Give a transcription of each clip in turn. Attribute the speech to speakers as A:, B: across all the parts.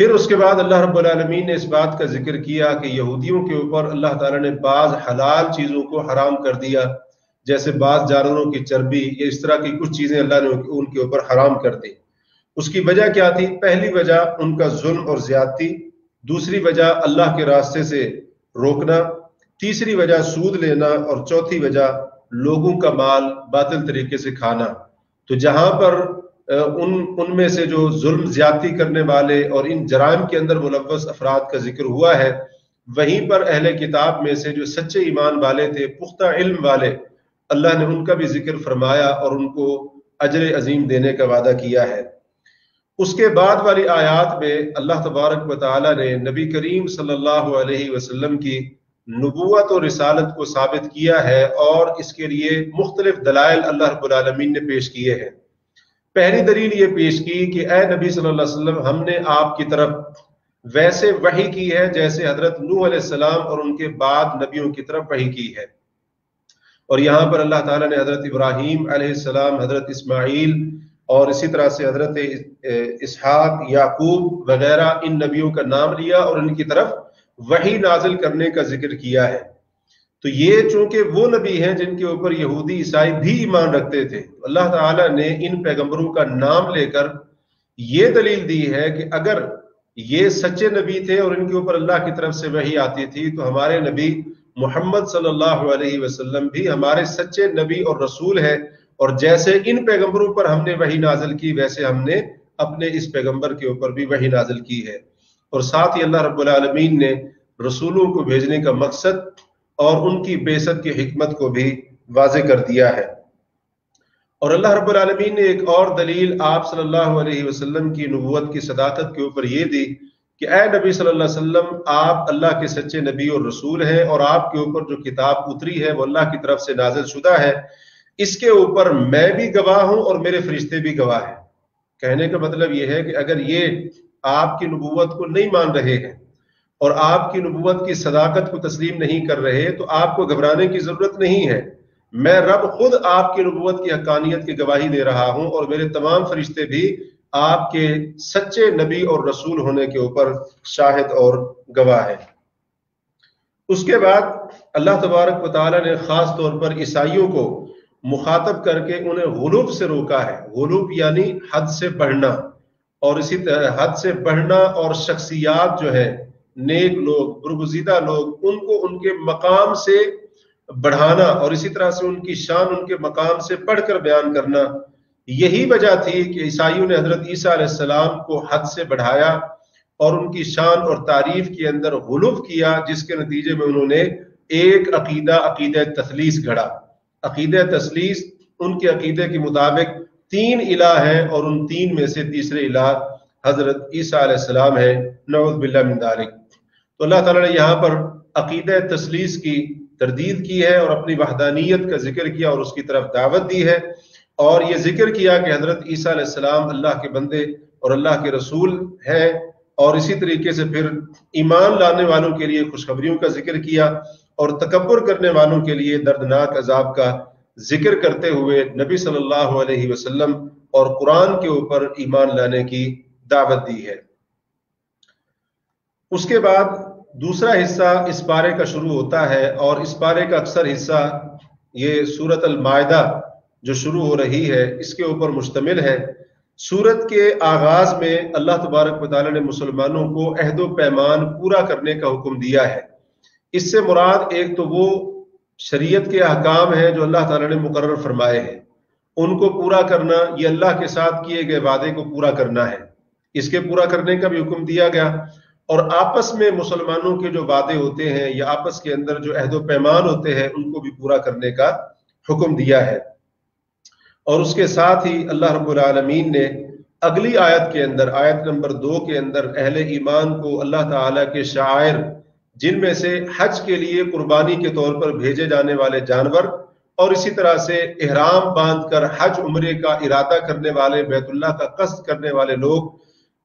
A: پھر اس کے بعد اللہ رب العالمین نے اس بات کا ذکر کیا کہ یہودیوں کے اوپر اللہ تعالیٰ نے بعض حلال چیزوں کو حرام کر دیا، جیسے بعض جانوروں کی چربی یا اس طرح کی کچھ چیزیں اللہ نے ان کے اوپر حرام کر دی۔ اس کی وجہ کیا تھی؟ پہلی وجہ ان کا ظلم اور زیادتی، دوسری وجہ اللہ کے راستے سے روکنا، تیسری وجہ سود لینا، اور چوتھی وجہ لوگوں کا مال باطل طریقے سے کھانا۔ تو جہاں پر ان میں سے جو ظلم زیادتی کرنے والے اور ان جرائم کے اندر ملوث افراد کا ذکر ہوا ہے، وہیں پر اہل کتاب میں سے جو سچے ایمان والے تھے، پختہ علم والے، اللہ نے ان کا بھی ذکر فرمایا اور ان کو اجر عظیم دینے کا وعدہ کیا ہے۔ اس کے بعد والی آیات میں اللہ تبارک و تعالی نے نبی کریم صلی اللہ علیہ وسلم کی نبوت اور رسالت کو ثابت کیا ہے، اور اس کے لیے مختلف دلائل اللہ رب العالمین نے پیش کیے ہیں۔ پہلی دلیل یہ پیش کی کہ اے نبی صلی اللہ علیہ وسلم، ہم نے آپ کی طرف ویسے وحی کی ہے جیسے حضرت نوح علیہ السلام اور ان کے بعد نبیوں کی طرف وحی کی ہے۔ اور یہاں پر اللہ تعالیٰ نے حضرت ابراہیم علیہ السلام، حضرت اسماعیل اور اسی طرح سے حضرت اسحاق، یعقوب وغیرہ ان نبیوں کا نام لیا اور ان کی طرف وحی نازل کرنے کا ذکر کیا ہے۔ تو یہ چونکہ وہ نبی ہیں جن کے اوپر یہودی عیسائی بھی ایمان رکھتے تھے، اللہ تعالیٰ نے ان پیغمبروں کا نام لے کر یہ دلیل دی ہے کہ اگر یہ سچے نبی تھے اور ان کے اوپر اللہ کی طرف سے وحی آتی تھی، تو ہمارے نبی محمد صلی اللہ علیہ وسلم بھی ہمارے سچے نبی اور رسول ہے، اور جیسے ان پیغمبروں پر ہم نے وحی نازل کی، ویسے ہم نے اپنے اس پیغمبر کے اوپر بھی وحی نازل کی ہے۔ اور ساتھ ہی اللہ رب العالمین نے رسولوں کو بھیجنے کا مقصد اور ان کی بعثت کی حکمت کو بھی واضح کر دیا ہے۔ اور اللہ رب العالمین نے ایک اور دلیل آپ صلی اللہ علیہ وسلم کی نبوت کی صداقت کے اوپر یہ دی کہ اے نبی صلی اللہ علیہ وسلم، آپ اللہ کے سچے نبی اور رسول ہیں، اور آپ کے اوپر جو کتاب اتری ہے وہ اللہ کی طرف سے نازل شدہ ہے، اس کے اوپر میں بھی گواہ ہوں اور میرے فرشتے بھی گواہ ہیں۔ کہنے کا مطلب یہ ہے کہ اگر یہ آپ کی نبوت کو نہیں مان رہے ہیں اور آپ کی نبوت کی صداقت کو تسلیم نہیں کر رہے، تو آپ کو گھبرانے کی ضرورت نہیں ہے۔ میں رب خود آپ کی نبوت کی حقانیت کی گواہی دے رہا ہوں، اور میرے تمام فرشتے بھی آپ کے سچے نبی اور رسول ہونے کے اوپر شاہد اور گواہ ہیں۔ اس کے بعد اللہ تبارک و تعالیٰ نے خاص طور پر عیسائیوں کو مخاطب کر کے انہیں غلوب سے روکا ہے۔ غلوب یعنی حد سے بڑھنا، اور اسی طرح حد سے بڑھنا اور شخصیات جو ہے، نیک لوگ، برگزیدہ لوگ، ان کو ان کے مقام سے بڑھانا، اور اسی طرح سے ان کی شان ان کے مقام سے پڑھ کر بیان کرنا۔ یہی وجہ تھی کہ عیسائیوں نے حضرت عیسیٰ علیہ السلام کو حد سے بڑھایا اور ان کی شان اور تعریف کے اندر غلو کیا، جس کے نتیجے میں انہوں نے ایک عقیدہ تثلیث گھڑا۔ عقیدہ تثلیث ان کے عقیدے کے مطابق 3 الہ ہیں، اور ان 3 میں سے تیسرے الہ حضرت عیسیٰ علیہ السلام ہے، نعوذ باللہ من ذالک۔ تو اللہ تعالیٰ نے یہاں پر عقیدہ تثلیث کی تردید کی ہے اور اپنی وحدانیت کا ذکر کیا اور اس کی طرف دعوت دی ہے، اور یہ ذکر کیا کہ حضرت عیسیٰ علیہ السلام اللہ کے بندے اور اللہ کے رسول ہیں، اور اسی طریقے سے پھر ایمان لانے والوں کے لیے خوشخبریوں کا ذکر کیا، اور تکبر کرنے والوں کے لیے دردناک عذاب کا ذکر کرتے ہوئے نبی صلی اللہ علیہ وسلم اور قرآن کے اوپر ایمان لانے کی دعوت دی ہے۔ اس کے بعد دوسرا حصہ اس پارے کا شروع ہوتا ہے، اور اس پارے کا اکثر حصہ یہ سورۃ المائدہ جو شروع ہو رہی ہے اس کے اوپر مشتمل ہے۔ سورت کے آغاز میں اللہ تبارک و تعالیٰ نے مسلمانوں کو عہد و پیمان پورا کرنے کا حکم دیا ہے۔ اس سے مراد ایک تو وہ شریعت کے احکام ہیں جو اللہ تعالیٰ نے مقرر فرمائے ہیں، ان کو پورا کرنا، یہ اللہ کے ساتھ کیے گئے وعدے کو پورا کرنا ہے، اس کے پورا کرنے کا بھی حکم دیا گیا، اور آپس میں مسلمانوں کے جو وعدے ہوتے ہیں یا آپس کے اندر جو عہد و پیمان ہوتے ہیں ان کو بھی پورا کرنے کا حکم دیا ہے۔ اور اس کے ساتھ ہی اللہ رب العالمین نے اگلی آیت کے اندر، آیت نمبر 2 کے اندر، اہل ایمان کو اللہ تعالیٰ کے شعائر، جن میں سے حج کے لیے قربانی کے طور پر بھیجے جانے والے جانور، اور اسی طرح سے احرام باندھ کر حج عمرے کا ارادہ کرنے والے، بیت اللہ کا قصد کرنے والے لوگ،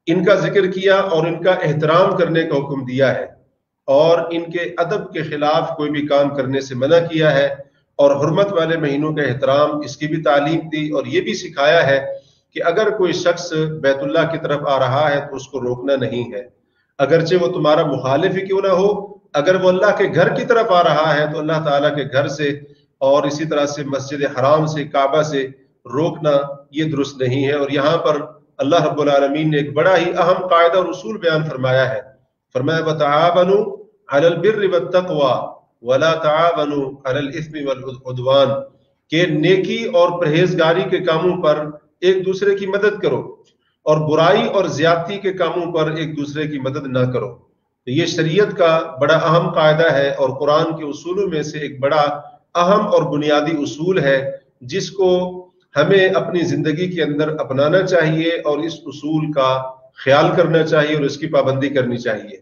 A: ان کا ذکر کیا اور ان کا احترام کرنے کا حکم دیا ہے، اور ان کے ادب کے خلاف کوئی بھی کام کرنے سے منع کیا ہے، اور حرمت والے مہینوں کا احترام، اس کی بھی تعلیم دی، اور یہ بھی سکھایا ہے کہ اگر کوئی شخص بیت اللہ کی طرف آ رہا ہے تو اس کو روکنا نہیں ہے، اگرچہ وہ تمہارا مخالف ہی کیوں نہ ہو۔ اگر وہ اللہ کے گھر کی طرف آ رہا ہے تو اللہ تعالیٰ کے گھر سے اور اسی طرح سے مسجد حرام سے، کعبہ سے روکنا یہ درست نہیں ہے۔ اور یہاں پر اللہ رب العالمین نے ایک بڑا ہی اہم قاعدہ اور اصول بیان فرمایا ہے، فرمایا وَتَعَاوَنُوا عَلَى الْبِرِّ وَالتَّقْوَى وَلَا تَعَاوَنُوا عَلَى الْإِثْمِ وَالْعُدْوَانِ، کہ نیکی اور پرہیزگاری کے کاموں پر ایک دوسرے کی مدد کرو اور برائی اور زیادتی کے کاموں پر ایک دوسرے کی مدد نہ کرو۔ تو یہ شریعت کا بڑا اہم قاعدہ ہے اور قرآن کے اصولوں میں سے ایک بڑا اہم اور بنیادی اصول ہے، جس کو ہمیں اپنی زندگی کے اندر اپنانا چاہیے اور اس اصول کا خیال کرنا چاہیے اور اس کی پابندی کرنی چاہیے۔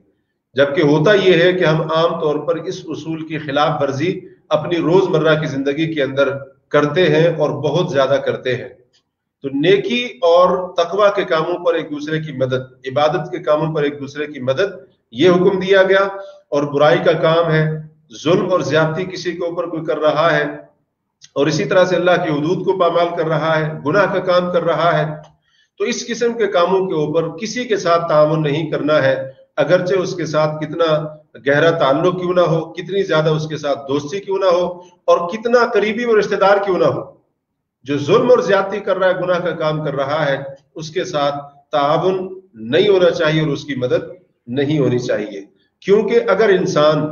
A: جبکہ ہوتا یہ ہے کہ ہم عام طور پر اس اصول کی خلاف ورزی اپنی روزمرہ کی زندگی کے اندر کرتے ہیں اور بہت زیادہ کرتے ہیں۔ تو نیکی اور تقوی کے کاموں پر ایک دوسرے کی مدد، عبادت کے کاموں پر ایک دوسرے کی مدد، یہ حکم دیا گیا۔ اور برائی کا کام ہے، ظلم اور زیادتی کسی کے اوپر کوئی کر رہا ہے اور اسی طرح سے اللہ کی حدود کو پامال کر رہا ہے، گناہ کا کام کر رہا ہے، تو اس قسم کے کاموں کے اوپر کسی کے ساتھ تعاون نہیں کرنا ہے، اگرچہ اس کے ساتھ کتنا گہرا تعلق کیوں نہ ہو، کتنی زیادہ اس کے ساتھ دوستی کیوں نہ ہو اور کتنا قریبی اور رشتہ دار کیوں نہ ہو۔ جو ظلم اور زیادتی کر رہا ہے، گناہ کا کام کر رہا ہے، اس کے ساتھ تعاون نہیں ہونا چاہیے اور اس کی مدد نہیں ہونی چاہیے، کیونکہ اگر انسان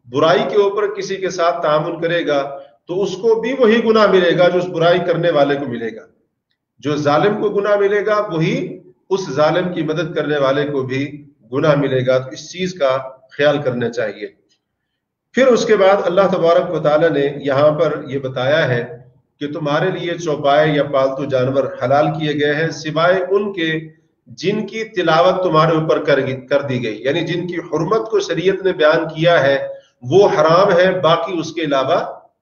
A: برائی کے اوپر کسی کے ساتھ تعاون کرے گا تو اس کو بھی وہی گناہ ملے گا جو اس برائی کرنے والے کو ملے گا۔ جو ظالم کو گناہ ملے گا وہی اس ظالم کی مدد کرنے والے کو بھی گناہ ملے گا۔ تو اس چیز کا خیال کرنا چاہیے۔ پھر اس کے بعد اللہ تبارک و تعالیٰ نے یہاں پر یہ بتایا ہے کہ تمہارے لیے چوپائے یا پالتو جانور حلال کیے گئے ہیں سوائے ان کے جن کی تلاوت تمہارے اوپر کر دی گئی، یعنی جن کی حرمت کو شریعت نے بیان کیا ہے وہ حرام ہے، باقی اس کے علاوہ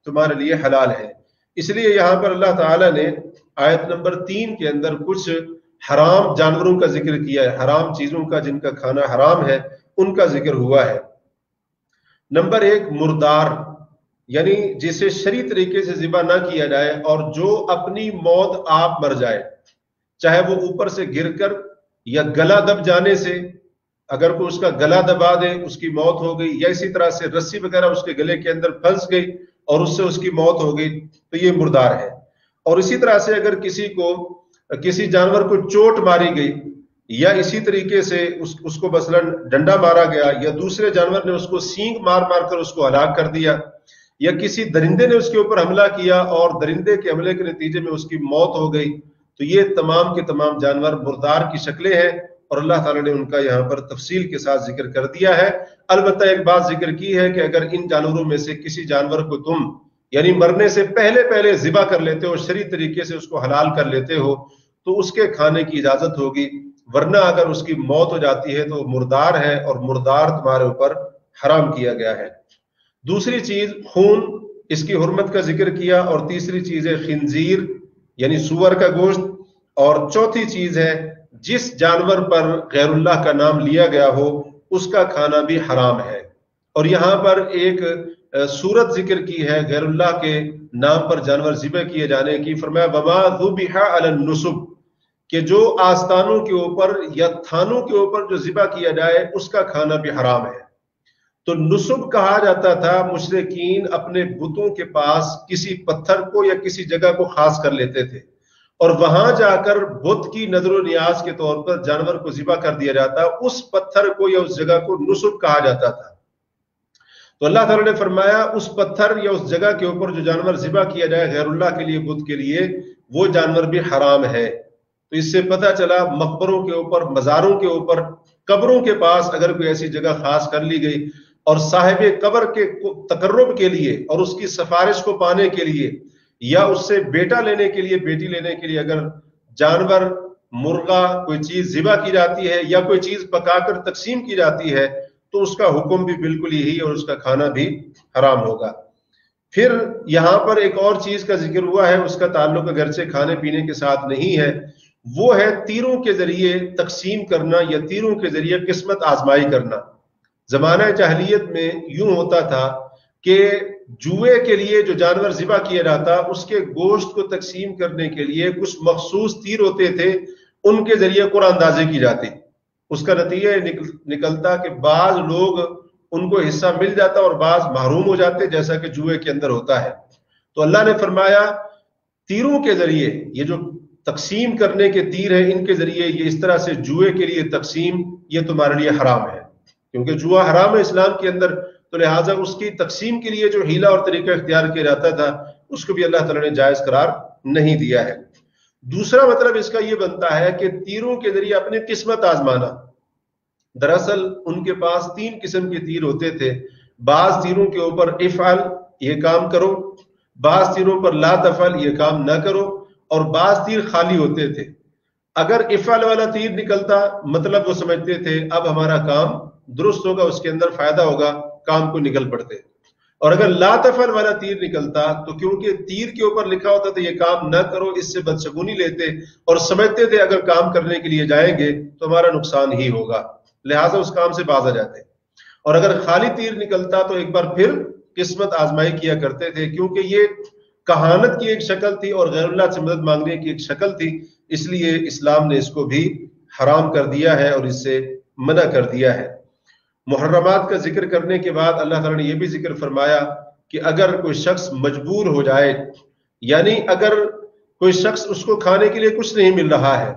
A: تمہارے لیے حلال ہے۔ اس لیے یہاں پر اللہ تعالیٰ نے آیت نمبر 3 کے اندر کچھ حرام جانوروں کا ذکر کیا ہے، حرام چیزوں کا جن کا کھانا حرام ہے ان کا ذکر ہوا ہے۔ نمبر 1 مردار، یعنی جسے شرعی طریقے سے ذبح نہ کیا جائے اور جو اپنی موت آپ مر جائے، چاہے وہ اوپر سے گر کر یا گلا دب جانے سے، اگر کوئی اس کا گلا دبا دے اس کی موت ہو گئی، یا اسی طرح سے رسی وغیرہ اس کے گلے کے اندر پھنس گئی اور اس سے اس کی موت ہو گئی تو یہ مردار ہے۔ اور اسی طرح سے اگر کسی جانور کو چوٹ ماری گئی یا اسی طریقے سے اس کو مثلاً ڈنڈا مارا گیا یا دوسرے جانور نے اس کو سینگ مار کر اس کو ہلاک کر دیا، یا کسی درندے نے اس کے اوپر حملہ کیا اور درندے کے حملے کے نتیجے میں اس کی موت ہو گئی، تو یہ تمام کے تمام جانور مردار کی شکلیں ہیں اور اللہ تعالیٰ نے ان کا یہاں پر تفصیل کے ساتھ ذکر کر دیا ہے۔ البتہ ایک بات ذکر کی ہے کہ اگر ان جانوروں میں سے کسی جانور کو تم یعنی مرنے سے پہلے ذبح کر لیتے ہو، شرعی طریقے سے اس کو حلال کر لیتے ہو تو اس کے کھانے کی اجازت ہوگی، ورنہ اگر اس کی موت ہو جاتی ہے تو مردار ہے اور مردار تمہارے اوپر حرام کیا گیا ہے۔ دوسری چیز خون، اس کی حرمت کا ذکر کیا، اور تیسری چیز ہے خنزیر یعنی سور کا گوشت، اور چوتھی چیز ہے جس جانور پر غیر اللہ کا نام لیا گیا ہو اس کا کھانا بھی حرام ہے۔ اور یہاں پر ایک صورت ذکر کی ہے غیر اللہ کے نام پر جانور ذبح کیے جانے کی، فرمایا وما ذبح علی النصب، کہ جو آستانوں کے اوپر یا تھانوں کے اوپر جو ذبح کیا جائے اس کا کھانا بھی حرام ہے۔ تو نصب کہا جاتا تھا، مشرکین اپنے بتوں کے پاس کسی پتھر کو یا کسی جگہ کو خاص کر لیتے تھے اور وہاں جا کر بت کی نظر و نیاز کے طور پر جانور کو ذبح کر دیا جاتا، اس پتھر کو یا اس جگہ کو نصب کہا جاتا تھا۔ تو اللہ تعالیٰ نے فرمایا اس پتھر یا اس جگہ کے اوپر جو جانور ذبح کیا جائے غیر اللہ کے لیے، بت کے لیے، وہ جانور بھی حرام ہے۔ تو اس سے پتہ چلا مقبروں کے اوپر، مزاروں کے اوپر، قبروں کے پاس اگر کوئی ایسی جگہ خاص کر لی گئی اور صاحب قبر کے تقرب کے لیے اور اس کی سفارش کو پانے کے لیے یا اس سے بیٹا لینے کے لیے، بیٹی لینے کے لیے اگر جانور، مرغا، کوئی چیز ذبح کی جاتی ہے یا کوئی چیز پکا کر تقسیم کی جاتی ہے تو اس کا حکم بھی بالکل یہی اور اس کا کھانا بھی حرام ہوگا۔ پھر یہاں پر ایک اور چیز کا ذکر ہوا ہے، اس کا تعلق اگرچہ کھانے پینے کے ساتھ نہیں ہے، وہ ہے تیروں کے ذریعے تقسیم کرنا یا تیروں کے ذریعے قسمت آزمائی کرنا۔ زمانہ جاہلیت میں یوں ہوتا تھا کہ جوئے کے لیے جو جانور ذبح کیا جاتا اس کے گوشت کو تقسیم کرنے کے لیے کچھ مخصوص تیر ہوتے تھے، ان کے ذریعے قرآن اندازی کی جاتی. اس کا نتیجہ نکلتا کہ بعض لوگ ان کو حصہ مل جاتا اور بعض محروم ہو جاتے، جیسا کہ جوئے کے اندر ہوتا ہے. تو اللہ نے فرمایا تیروں کے ذریعے، یہ جو تقسیم کرنے کے تیر ہیں، ان کے ذریعے یہ اس طرح سے جوئے کے لیے تقسیم، یہ تمہارے لیے حرام ہے، کیونکہ جوا حرام ہے اسلام کے اندر. تو لہٰذا اس کی تقسیم کے لیے جو ہیلا اور طریقہ اختیار کیا جاتا تھا اس کو بھی اللہ تعالیٰ نے جائز قرار نہیں دیا ہے. دوسرا مطلب اس کا یہ بنتا ہے کہ تیروں کے ذریعے اپنی قسمت آزمانا. دراصل ان کے پاس 3 قسم کے تیر ہوتے تھے. بعض تیروں کے اوپر افعل، یہ کام کرو، بعض تیروں پر لا تفعل، یہ کام نہ کرو، اور بعض تیر خالی ہوتے تھے. اگر افعل والا تیر نکلتا مطلب وہ سمجھتے تھے اب ہمارا کام درست ہوگا، اس کے اندر فائدہ ہوگا، کام کو نکل پڑتے. اور اگر لا تفعل والا تیر نکلتا تو کیونکہ تیر کے اوپر لکھا ہوتا تھا یہ کام نہ کرو، اس سے بدشگونی لیتے اور سمجھتے تھے اگر کام کرنے کے لیے جائیں گے تو ہمارا نقصان ہی ہوگا، لہٰذا اس کام سے باز آ جاتے. اور اگر خالی تیر نکلتا تو ایک بار پھر قسمت آزمائی کیا کرتے تھے، کیونکہ یہ کہانت کی ایک شکل تھی اور غیر اللہ سے مدد مانگنے کی ایک شکل تھی، اس لیے اسلام نے اس کو بھی حرام کر دیا ہے اور اس سے منع کر دیا ہے. محرمات کا ذکر کرنے کے بعد اللہ تعالیٰ نے یہ بھی ذکر فرمایا کہ اگر کوئی شخص مجبور ہو جائے، یعنی اگر کوئی شخص اس کو کھانے کے لیے کچھ نہیں مل رہا ہے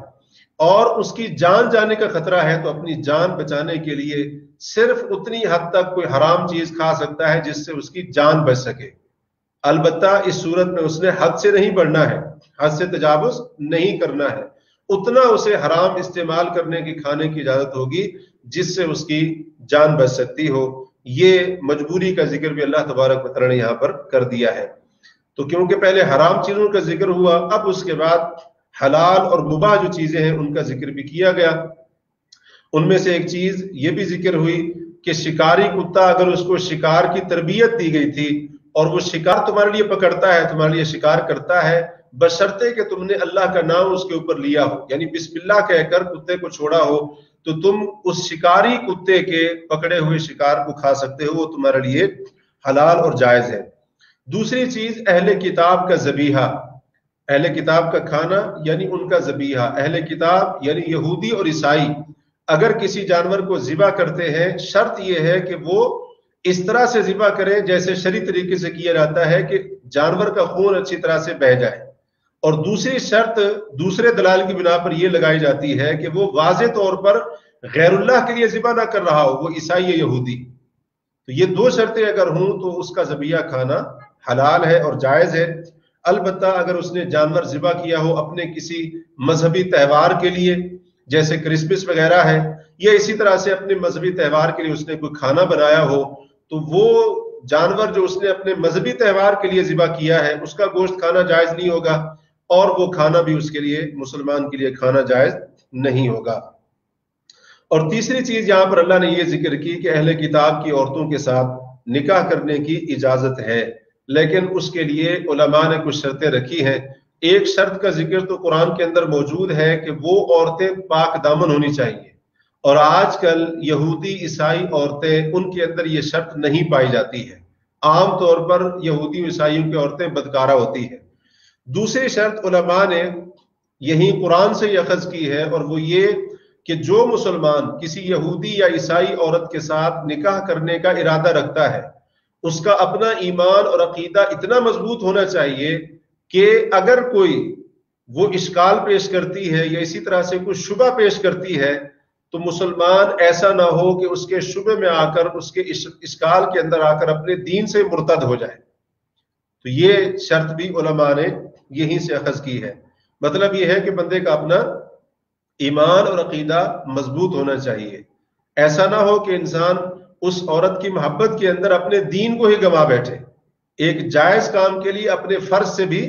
A: اور اس کی جان جانے کا خطرہ ہے، تو اپنی جان بچانے کے لیے صرف اتنی حد تک کوئی حرام چیز کھا سکتا ہے جس سے اس کی جان بچ سکے. البتہ اس صورت میں اس نے حد سے نہیں بڑھنا ہے، حد سے تجاوز نہیں کرنا ہے، اتنا اسے حرام استعمال کرنے کی کھانے کی اجازت ہوگی جس سے اس کی جان بچ سکتی ہو. یہ مجبوری کا ذکر بھی اللہ تبارک و تعالی نے یہاں پر کر دیا ہے. تو کیونکہ پہلے حرام چیزوں کا ذکر ہوا، اب اس کے بعد حلال اور مباح جو چیزیں ہیں ان کا ذکر بھی کیا گیا. ان میں سے ایک چیز یہ بھی ذکر ہوئی کہ شکاری کتا اگر اس کو شکار کی تربیت دی گئی تھی اور وہ شکار تمہارے لیے پکڑتا ہے، تمہارے لیے شکار کرتا ہے، بشرطے کہ تم نے اللہ کا نام اس کے اوپر لیا ہو، یعنی بسم اللہ کہہ کر کتے کو چھوڑا ہو، تو تم اس شکاری کتے کے پکڑے ہوئے شکار کو کھا سکتے ہو، وہ تمہارے لیے حلال اور جائز ہے. دوسری چیز اہل کتاب کا ذبیحہ، اہل کتاب کا کھانا یعنی ان کا ذبیحہ. اہل کتاب یعنی یہودی اور عیسائی اگر کسی جانور کو ذبح کرتے ہیں، شرط یہ ہے کہ وہ اس طرح سے ذبح کریں جیسے شرعی طریقے سے کیا جاتا ہے کہ جانور کا خون اچھی طرح سے بہہ جائے. اور دوسری شرط دوسرے دلائل کی بنا پر یہ لگائی جاتی ہے کہ وہ واضح طور پر غیر اللہ کے لیے ذبح نہ کر رہا ہو، وہ عیسائی یا یہودی. تو یہ 2 شرطیں اگر ہوں تو اس کا ذبیحہ کھانا حلال ہے اور جائز ہے. البتہ اگر اس نے جانور ذبح کیا ہو اپنے کسی مذہبی تہوار کے لیے جیسے کرسمس وغیرہ ہے، یا اسی طرح سے اپنے مذہبی تہوار کے لیے اس نے کوئی کھانا بنایا ہو، تو وہ جانور جو اس نے اپنے مذہبی تہوار کے لیے ذبح کیا ہے اس کا گوشت کھانا جائز نہیں ہوگا، اور وہ کھانا بھی اس کے لیے مسلمان کے لیے کھانا جائز نہیں ہوگا. اور تیسری چیز یہاں پر اللہ نے یہ ذکر کی کہ اہل کتاب کی عورتوں کے ساتھ نکاح کرنے کی اجازت ہے، لیکن اس کے لیے علماء نے کچھ شرطیں رکھی ہیں. ایک شرط کا ذکر تو قرآن کے اندر موجود ہے کہ وہ عورتیں پاک دامن ہونی چاہیے، اور آج کل یہودی عیسائی عورتیں ان کے اندر یہ شرط نہیں پائی جاتی ہے. عام طور پر یہودی عیسائیوں کی عورتیں بدکارہ ہوتی ہیں. دوسری شرط علماء نے یہی قرآن سے یہ اخذ کی ہے، اور وہ یہ کہ جو مسلمان کسی یہودی یا عیسائی عورت کے ساتھ نکاح کرنے کا ارادہ رکھتا ہے اس کا اپنا ایمان اور عقیدہ اتنا مضبوط ہونا چاہیے کہ اگر کوئی وہ اشکال پیش کرتی ہے یا اسی طرح سے کوئی شبہ پیش کرتی ہے تو مسلمان ایسا نہ ہو کہ اس کے شبہ میں آ کر اس کے اشکال کے اندر آ کر اپنے دین سے مرتد ہو جائے. تو یہ شرط بھی علماء نے یہیں سے اخذ کی ہے. مطلب یہ ہے کہ بندے کا اپنا ایمان اور عقیدہ مضبوط ہونا چاہیے. ایسا نہ ہو کہ انسان اس عورت کی محبت کے اندر اپنے دین کو ہی گنوا بیٹھے، ایک جائز کام کے لیے اپنے فرض سے بھی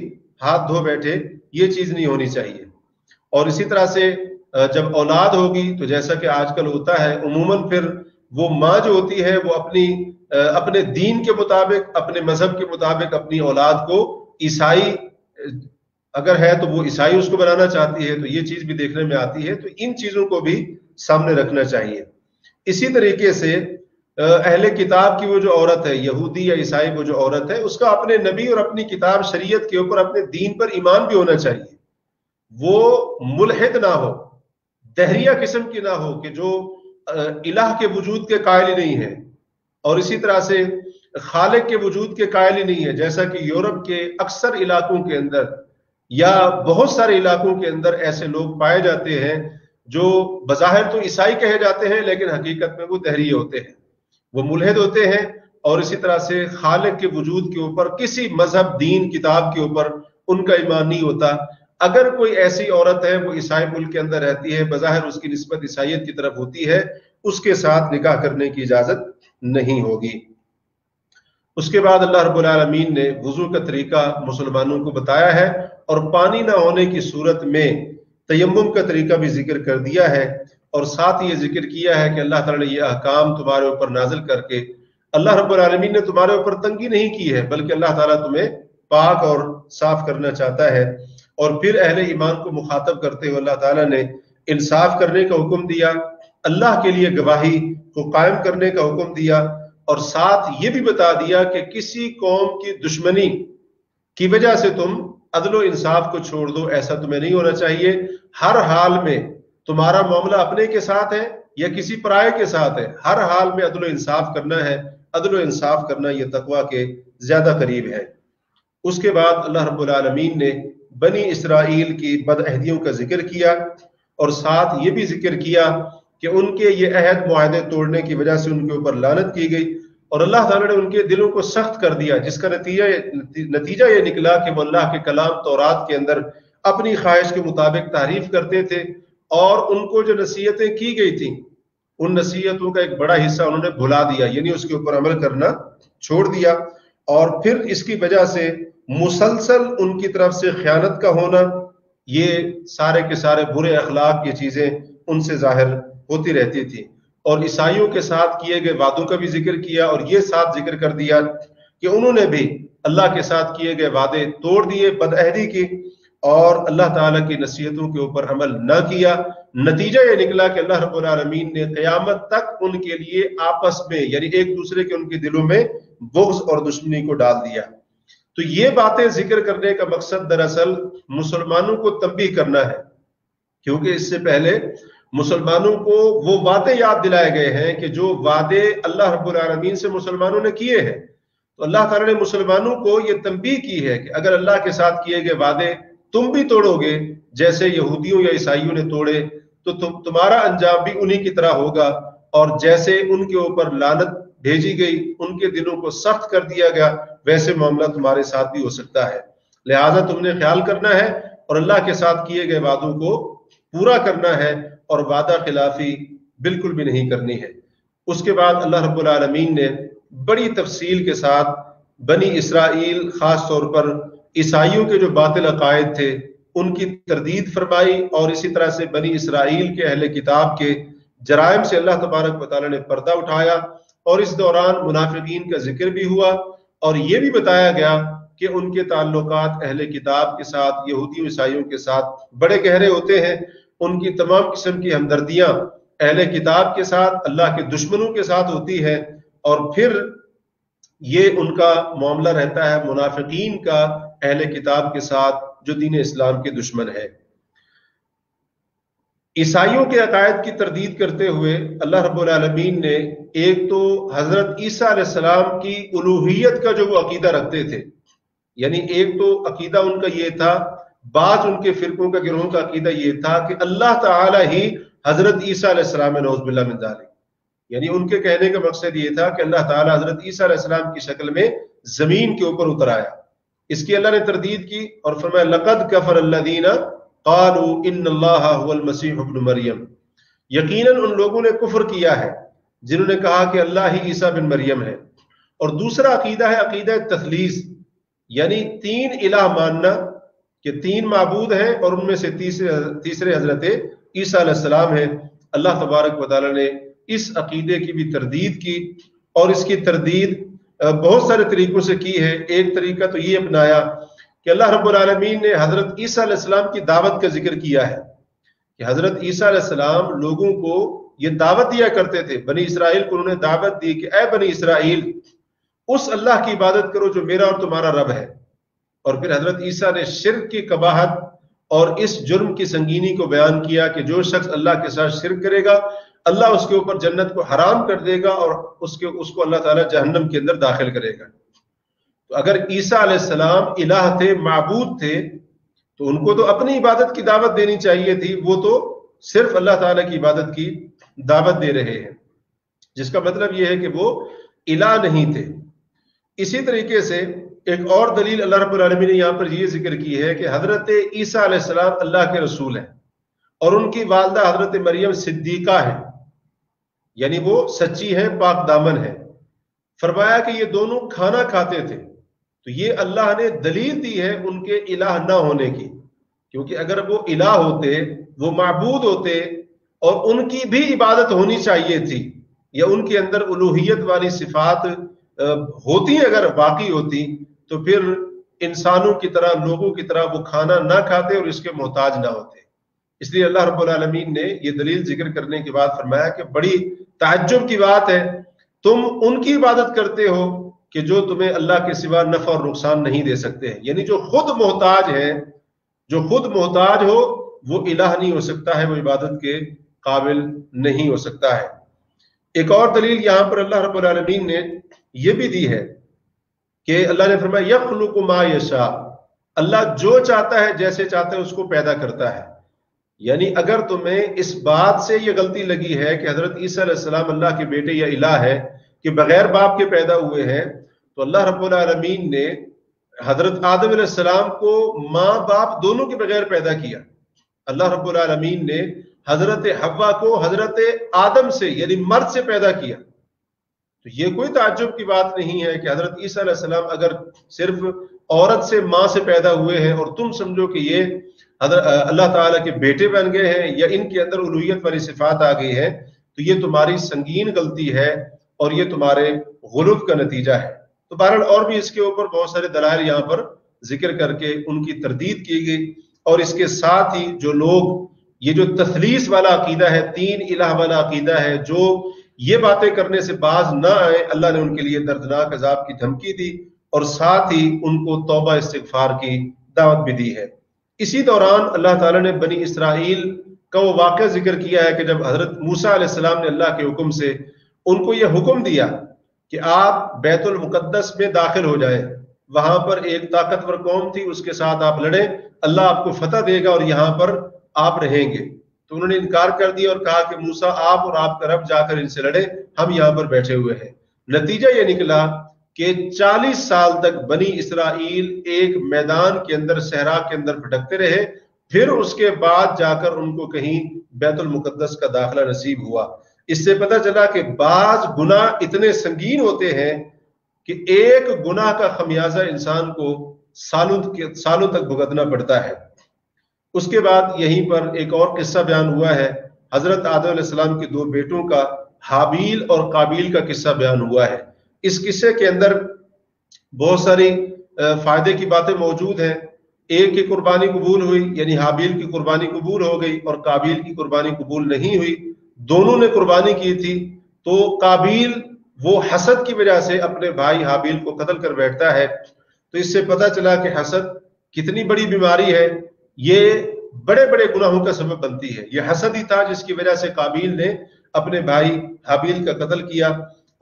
A: ہاتھ دھو بیٹھے، یہ چیز نہیں ہونی چاہیے. اور اسی طرح سے جب اولاد ہوگی تو جیسا کہ آج کل ہوتا ہے عموماً پھر وہ ماں جو ہوتی ہے وہ اپنے دین کے مطابق، اپنے مذہب کے مطابق اپنی اولاد کو عیسائی اگر ہے تو وہ عیسائی اس کو بنانا چاہتی ہے، تو یہ چیز بھی دیکھنے میں آتی ہے. تو ان چیزوں کو بھی سامنے رکھنا چاہیے. اسی طریقے سے اہل کتاب کی وہ جو عورت ہے، یہودی یا عیسائی وہ جو عورت ہے، اس کا اپنے نبی اور اپنی کتاب شریعت کے اوپر اپنے دین پر ایمان بھی ہونا چاہیے. وہ ملحد نہ ہو، دہریہ قسم کی نہ ہو کہ جو الہ کے وجود کے قائل ہی نہیں ہے، اور اسی طرح سے خالق کے وجود کے قائل ہی نہیں ہے، جیسا کہ یورپ کے اکثر علاقوں کے اندر یا بہت سارے علاقوں کے اندر ایسے لوگ پائے جاتے ہیں جو بظاہر تو عیسائی کہے جاتے ہیں لیکن حقیقت میں وہ دہریے ہوتے ہیں، وہ ملحد ہوتے ہیں، اور اسی طرح سے خالق کے وجود کے اوپر کسی مذہب، دین، کتاب کے اوپر ان کا ایمان نہیں ہوتا. اگر کوئی ایسی عورت ہے، وہ عیسائی ملک کے اندر رہتی ہے، بظاہر اس کی نسبت عیسائیت کی طرف ہوتی ہے، اس کے ساتھ نکاح کرنے کی اجازت نہیں ہوگی. اس کے بعد اللہ رب العالمین نے وضو کا طریقہ مسلمانوں کو بتایا ہے، اور پانی نہ ہونے کی صورت میں تیمم کا طریقہ بھی ذکر کر دیا ہے، اور ساتھ یہ ذکر کیا ہے کہ اللہ تعالیٰ نے یہ احکام تمہارے اوپر نازل کر کے اللہ رب العالمین نے تمہارے اوپر تنگی نہیں کی ہے، بلکہ اللہ تعالیٰ تمہیں پاک اور صاف کرنا چاہتا ہے. اور پھر اہل ایمان کو مخاطب کرتے ہوئے اللہ تعالیٰ نے انصاف کرنے کا حکم دیا، اللہ کے لیے گواہی کو قائم کرنے کا حکم دیا، اور ساتھ یہ بھی بتا دیا کہ کسی قوم کی دشمنی کی وجہ سے تم عدل و انصاف کو چھوڑ دو، ایسا تمہیں نہیں ہونا چاہیے. ہر حال میں تمہارا معاملہ اپنے کے ساتھ ہے یا کسی پرائے کے ساتھ ہے، ہر حال میں عدل و انصاف کرنا ہے. عدل و انصاف کرنا یہ تقویٰ کے زیادہ قریب ہے. اس کے بعد اللہ رب العالمین نے بنی اسرائیل کی بدعہدیوں کا ذکر کیا، اور ساتھ یہ بھی ذکر کیا کہ ان کے یہ عہد معاہدے توڑنے کی وجہ سے ان کے اوپر لعنت کی گئی، اور اللہ تعالیٰ نے ان کے دلوں کو سخت کر دیا، جس کا نتیجہ یہ نکلا کہ وہ اللہ کے کلام تورات کے اندر اپنی خواہش کے مطابق تحریف کرتے تھے، اور ان کو جو نصیحتیں کی گئی تھیں ان نصیحتوں کا ایک بڑا حصہ انہوں نے بھلا دیا، یعنی اس کے اوپر عمل کرنا چھوڑ دیا. اور پھر اس کی وجہ سے مسلسل ان کی طرف سے خیانت کا ہونا، یہ سارے کے سارے برے اخلاق کی چیزیں ان سے ظاہر ہوتی رہتی تھی. اور عیسائیوں کے ساتھ کیے گئے وعدوں کا بھی ذکر کیا، اور یہ ساتھ ذکر کر دیا کہ انہوں نے بھی اللہ کے ساتھ کیے گئے وعدے توڑ دیے، بدعہدی کی، اور اللہ تعالیٰ کی نصیحتوں کے اوپر عمل نہ کیا. نتیجہ یہ نکلا کہ اللہ رب العالمین نے قیامت تک ان کے لیے آپس میں، یعنی ایک دوسرے کے ان کے دلوں میں بغض اور دشمنی کو ڈال دیا. تو یہ باتیں ذکر کرنے کا مقصد دراصل مسلمانوں کو تنبیہ کرنا ہے، کیونکہ اس سے پہلے مسلمانوں کو وہ وعدے یاد دلائے گئے ہیں کہ جو وعدے اللہ رب العالمین سے مسلمانوں نے کیے ہیں. تو اللہ تعالیٰ نے مسلمانوں کو یہ تنبیہ کی ہے کہ اگر اللہ کے ساتھ کیے گئے وعدے تم بھی توڑو گے جیسے یہودیوں یا عیسائیوں نے توڑے، تو تمہارا انجام بھی انہی کی طرح ہوگا، اور جیسے ان کے اوپر لعنت بھیجی گئی، ان کے دلوں کو سخت کر دیا گیا، ویسے معاملہ تمہارے ساتھ بھی ہو سکتا ہے. لہٰذا تم نے خیال کرنا ہے اور اللہ کے ساتھ کیے گئے وعدوں کو پورا کرنا ہے، اور وعدہ خلافی بالکل بھی نہیں کرنی ہے. اس کے بعد اللہ رب العالمین نے بڑی تفصیل کے ساتھ بنی اسرائیل، خاص طور پر عیسائیوں کے جو باطل عقائد تھے ان کی تردید فرمائی، اور اسی طرح سے بنی اسرائیل کے اہل کتاب کے جرائم سے اللہ تبارک و تعالیٰ نے پردہ اٹھایا. اور اس دوران منافقین کا ذکر بھی ہوا، اور یہ بھی بتایا گیا کہ ان کے تعلقات اہل کتاب کے ساتھ، یہودیوں عیسائیوں کے ساتھ بڑے گہرے ہوتے ہیں. ان کی تمام قسم کی ہمدردیاں اہل کتاب کے ساتھ، اللہ کے دشمنوں کے ساتھ ہوتی ہے، اور پھر یہ ان کا معاملہ رہتا ہے منافقین کا اہل کتاب کے ساتھ جو دین اسلام کے دشمن ہے. عیسائیوں کے عقائد کی تردید کرتے ہوئے اللہ رب العالمین نے ایک تو حضرت عیسیٰ علیہ السلام کی الوہیت کا جو وہ عقیدہ رکھتے تھے، یعنی ایک تو عقیدہ ان کا یہ تھا، بعض ان کے فرقوں کا گروہوں کا عقیدہ یہ تھا کہ اللہ تعالی ہی حضرت عیسیٰ علیہ السلام ہے، نعوذ باللہ من ذالک. یعنی ان کے کہنے کا مقصد یہ تھا کہ اللہ تعالی حضرت عیسیٰ علیہ السلام کی شکل میں زمین کے اوپر اتر آیا. اس کی اللہ نے تردید کی اور فرمایا لقد کفر الذین قالوا ان اللہ هو المسیح ابن مریم، یقیناً ان لوگوں نے کفر کیا ہے جنہوں نے کہا کہ اللہ ہی عیسیٰ بن مریم ہے. اور دوسرا عقیدہ ہے عقیدہ تثلیث، یعنی تین الہ ماننا کہ تین معبود ہیں اور ان میں سے تیسرے حضرت عیسیٰ علیہ السلام ہیں. اللہ تبارک و تعالی نے اس عقیدے کی بھی تردید کی، اور اس کی تردید بہت سارے طریقوں سے کی ہے. ایک طریقہ تو یہ اپنایا کہ اللہ رب العالمین نے حضرت عیسیٰ علیہ السلام کی دعوت کا ذکر کیا ہے کہ حضرت عیسیٰ علیہ السلام لوگوں کو یہ دعوت دیا کرتے تھے، بنی اسرائیل کو انہوں نے دعوت دی کہ اے بنی اسرائیل اس اللہ کی عبادت کرو جو میرا اور تمہارا رب ہے۔ اور پھر حضرت عیسیٰ نے شرک کی قباحت اور اس جرم کی سنگینی کو بیان کیا کہ جو شخص اللہ کے ساتھ شرک کرے گا اللہ اس کے اوپر جنت کو حرام کر دے گا اور اس کو اللہ تعالیٰ جہنم کے اندر داخل کرے گا۔ تو اگر عیسیٰ علیہ السلام الہ تھے، معبود تھے، تو ان کو تو اپنی عبادت کی دعوت دینی چاہیے تھی، وہ تو صرف اللہ تعالیٰ کی عبادت کی دعوت دے رہے ہیں، جس کا مطلب یہ ہے کہ وہ الہ نہیں تھے۔ اسی طریقے سے ایک اور دلیل اللہ رب العالمین نے یہاں پر یہ ذکر کی ہے کہ حضرت عیسیٰ علیہ السلام اللہ کے رسول ہیں اور ان کی والدہ حضرت مریم صدیقہ ہے، یعنی وہ سچی ہیں، پاک دامن ہے۔ فرمایا کہ یہ دونوں کھانا کھاتے تھے، تو یہ اللہ نے دلیل دی ہے ان کے الہ نہ ہونے کی، کیونکہ اگر وہ الہ ہوتے، وہ معبود ہوتے اور ان کی بھی عبادت ہونی چاہیے تھی، یا ان کے اندر الوہیت والی صفات ہوتی اگر واقعی ہوتی، تو پھر انسانوں کی طرح، لوگوں کی طرح وہ کھانا نہ کھاتے اور اس کے محتاج نہ ہوتے۔ اس لیے اللہ رب العالمین نے یہ دلیل ذکر کرنے کے بعد فرمایا کہ بڑی تعجب کی بات ہے، تم ان کی عبادت کرتے ہو کہ جو تمہیں اللہ کے سوا نفع اور نقصان نہیں دے سکتے ہیں، یعنی جو خود محتاج ہے، جو خود محتاج ہو وہ الہ نہیں ہو سکتا ہے، وہ عبادت کے قابل نہیں ہو سکتا ہے۔ ایک اور دلیل یہاں پر اللہ رب العالمین نے یہ بھی دی ہے کہ اللہ نے فرمایا یخلق ما یشاء، اللہ جو چاہتا ہے جیسے چاہتا ہے اس کو پیدا کرتا ہے۔ یعنی اگر تمہیں اس بات سے یہ غلطی لگی ہے کہ حضرت عیسیٰ علیہ السلام اللہ کے بیٹے یا الہ ہے کہ بغیر باپ کے پیدا ہوئے ہیں، تو اللہ رب العالمین نے حضرت آدم علیہ السلام کو ماں باپ دونوں کے بغیر پیدا کیا۔ اللہ رب العالمین نے حضرت حوا کو حضرت آدم سے یعنی مرد سے پیدا کیا۔ تو یہ کوئی تعجب کی بات نہیں ہے کہ حضرت عیسیٰ علیہ السلام اگر صرف عورت سے، ماں سے پیدا ہوئے ہیں اور تم سمجھو کہ یہ اللہ تعالیٰ کے بیٹے بن گئے ہیں یا ان کے اندر الوہیت والی صفات آ گئی ہیں، تو یہ تمہاری سنگین غلطی ہے اور یہ تمہارے غلو کا نتیجہ ہے۔ تو بہرحال اور بھی اس کے اوپر بہت سارے دلائل یہاں پر ذکر کر کے ان کی تردید کی گئی، اور اس کے ساتھ ہی جو لوگ یہ جو تثلیث والا عقیدہ ہے، تین الہ والا عقیدہ ہے، جو یہ باتیں کرنے سے باز نہ آئے، اللہ نے ان کے لیے دردناک عذاب کی دھمکی دی اور ساتھ ہی ان کو توبہ استغفار کی دعوت بھی دی ہے۔ اسی دوران اللہ تعالیٰ نے بنی اسرائیل کا وہ واقعہ ذکر کیا ہے کہ جب حضرت موسیٰ علیہ السلام نے اللہ کے حکم سے ان کو یہ حکم دیا کہ آپ بیت المقدس میں داخل ہو جائیں، وہاں پر ایک طاقتور قوم تھی، اس کے ساتھ آپ لڑیں، اللہ آپ کو فتح دے گا اور یہاں پر آپ رہیں گے۔ تو انہوں نے انکار کر دیا اور کہا کہ موسیٰ آپ اور آپ کا رب جا کر ان سے لڑے، ہم یہاں پر بیٹھے ہوئے ہیں۔ نتیجہ یہ نکلا کہ 40 سال تک بنی اسرائیل ایک میدان کے اندر، صحرا کے اندر بھٹکتے رہے، پھر اس کے بعد جا کر ان کو کہیں بیت المقدس کا داخلہ نصیب ہوا۔ اس سے پتہ چلا کہ بعض گناہ اتنے سنگین ہوتے ہیں کہ ایک گناہ کا خمیازہ انسان کو سالوں تک بھگتنا پڑتا ہے۔ اس کے بعد یہیں پر ایک اور قصہ بیان ہوا ہے، حضرت آدم علیہ السلام کے دو بیٹوں کا، حابیل اور قابیل کا قصہ بیان ہوا ہے۔ اس قصے کے اندر بہت ساری فائدے کی باتیں موجود ہیں۔ ایک کی قربانی قبول ہوئی، یعنی حابیل کی قربانی قبول ہو گئی اور قابیل کی قربانی قبول نہیں ہوئی، دونوں نے قربانی کی تھی۔ تو قابیل وہ حسد کی وجہ سے اپنے بھائی حابیل کو قتل کر بیٹھتا ہے۔ تو اس سے پتہ چلا کہ حسد کتنی بڑی بیماری ہے، یہ بڑے بڑے گناہوں کا سبب بنتی ہے۔ یہ حسد ہی تھا جس کی وجہ سے قابیل نے اپنے بھائی حابیل کا قتل کیا،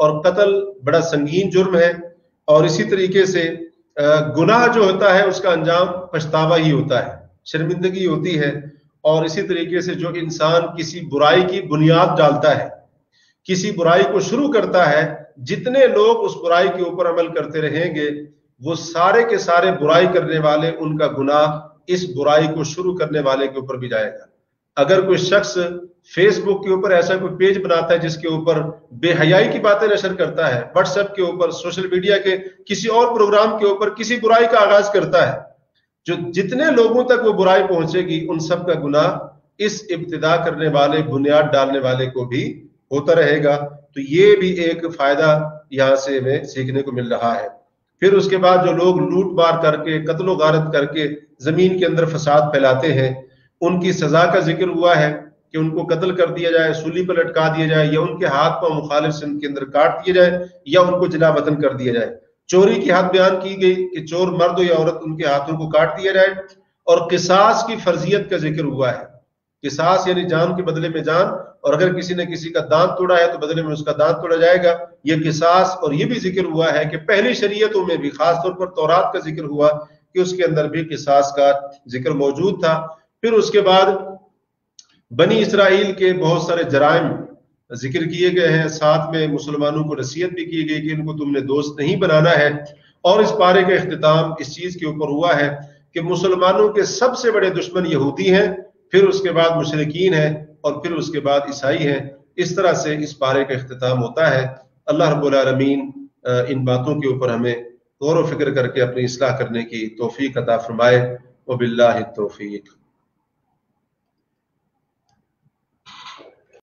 A: اور قتل بڑا سنگین جرم ہے، اور اسی طریقے سے گناہ جو ہوتا ہے اس کا انجام پچھتاوا ہی ہوتا ہے، شرمندگی ہوتی ہے۔ اور اسی طریقے سے جو انسان کسی برائی کی بنیاد ڈالتا ہے، کسی برائی کو شروع کرتا ہے، جتنے لوگ اس برائی کے اوپر عمل کرتے رہیں گے وہ سارے کے سارے برائی کرنے والے، ان کا گناہ اس برائی کو شروع کرنے والے کے اوپر بھی جائے گا۔ اگر کوئی شخص فیس بک کے اوپر ایسا کوئی پیج بناتا ہے جس کے اوپر بے حیائی کی باتیں نشر کرتا ہے، واٹس ایپ کے اوپر، سوشل میڈیا کے کسی اور پروگرام کے اوپر کسی برائی کا آغاز کرتا ہے، جو جتنے لوگوں تک وہ برائی پہنچے گی ان سب کا گناہ اس ابتدا کرنے والے، بنیاد ڈالنے والے کو بھی ہوتا رہے گا۔ تو یہ بھی ایک فائدہ یہاں سے ہمیں سیکھنے کو مل رہا ہے۔ پھر اس کے بعد جو لوگ لوٹ مار کر کے، قتل و غارت کر کے زمین کے اندر فساد پھیلاتے ہیں، ان کی سزا کا ذکر ہوا ہے کہ ان کو قتل کر دیا جائے، سولی پر لٹکا دیا جائے، یا ان کے ہاتھ پاؤں مخالف سن کے اندر کاٹ دیا جائے، یا ان کو جلا وطن کر دیا جائے۔ چوری کی حد بیان کی گئی کہ چور مرد ہو یا عورت ان کے ہاتھوں کو کاٹ دیا جائے، اور قصاص کی فرضیت کا ذکر ہوا ہے۔ قصاص یعنی جان کے بدلے میں جان، اور اگر کسی نے کسی کا دانت توڑا ہے تو بدلے میں اس کا دانت توڑا جائے گا، یہ قصاص۔ اور یہ بھی ذکر ہوا ہے کہ پہلی شریعتوں میں بھی، خاص طور پر تورات کا ذکر ہوا کہ اس کے اندر بھی قصاص کا ذکر موجود تھا۔ پھر اس کے بعد بنی اسرائیل کے بہت سارے جرائم ذکر کیے گئے ہیں، ساتھ میں مسلمانوں کو نصیحت بھی کی گئی کہ ان کو تم نے دوست نہیں بنانا ہے۔ اور اس پارے کا اختتام اس چیز کے اوپر ہوا ہے کہ مسلمانوں کے سب سے بڑے دشمن یہودی ہیں، پھر اس کے بعد مشرکین ہیں، اور پھر اس کے بعد عیسائی ہیں۔ اس طرح سے اس پارے کا اختتام ہوتا ہے۔ اللہ رب العالمین ان باتوں کے اوپر ہمیں غور و فکر کر کے اپنی اصلاح کرنے کی توفیق عطا فرمائے۔ وباللہ التوفیق۔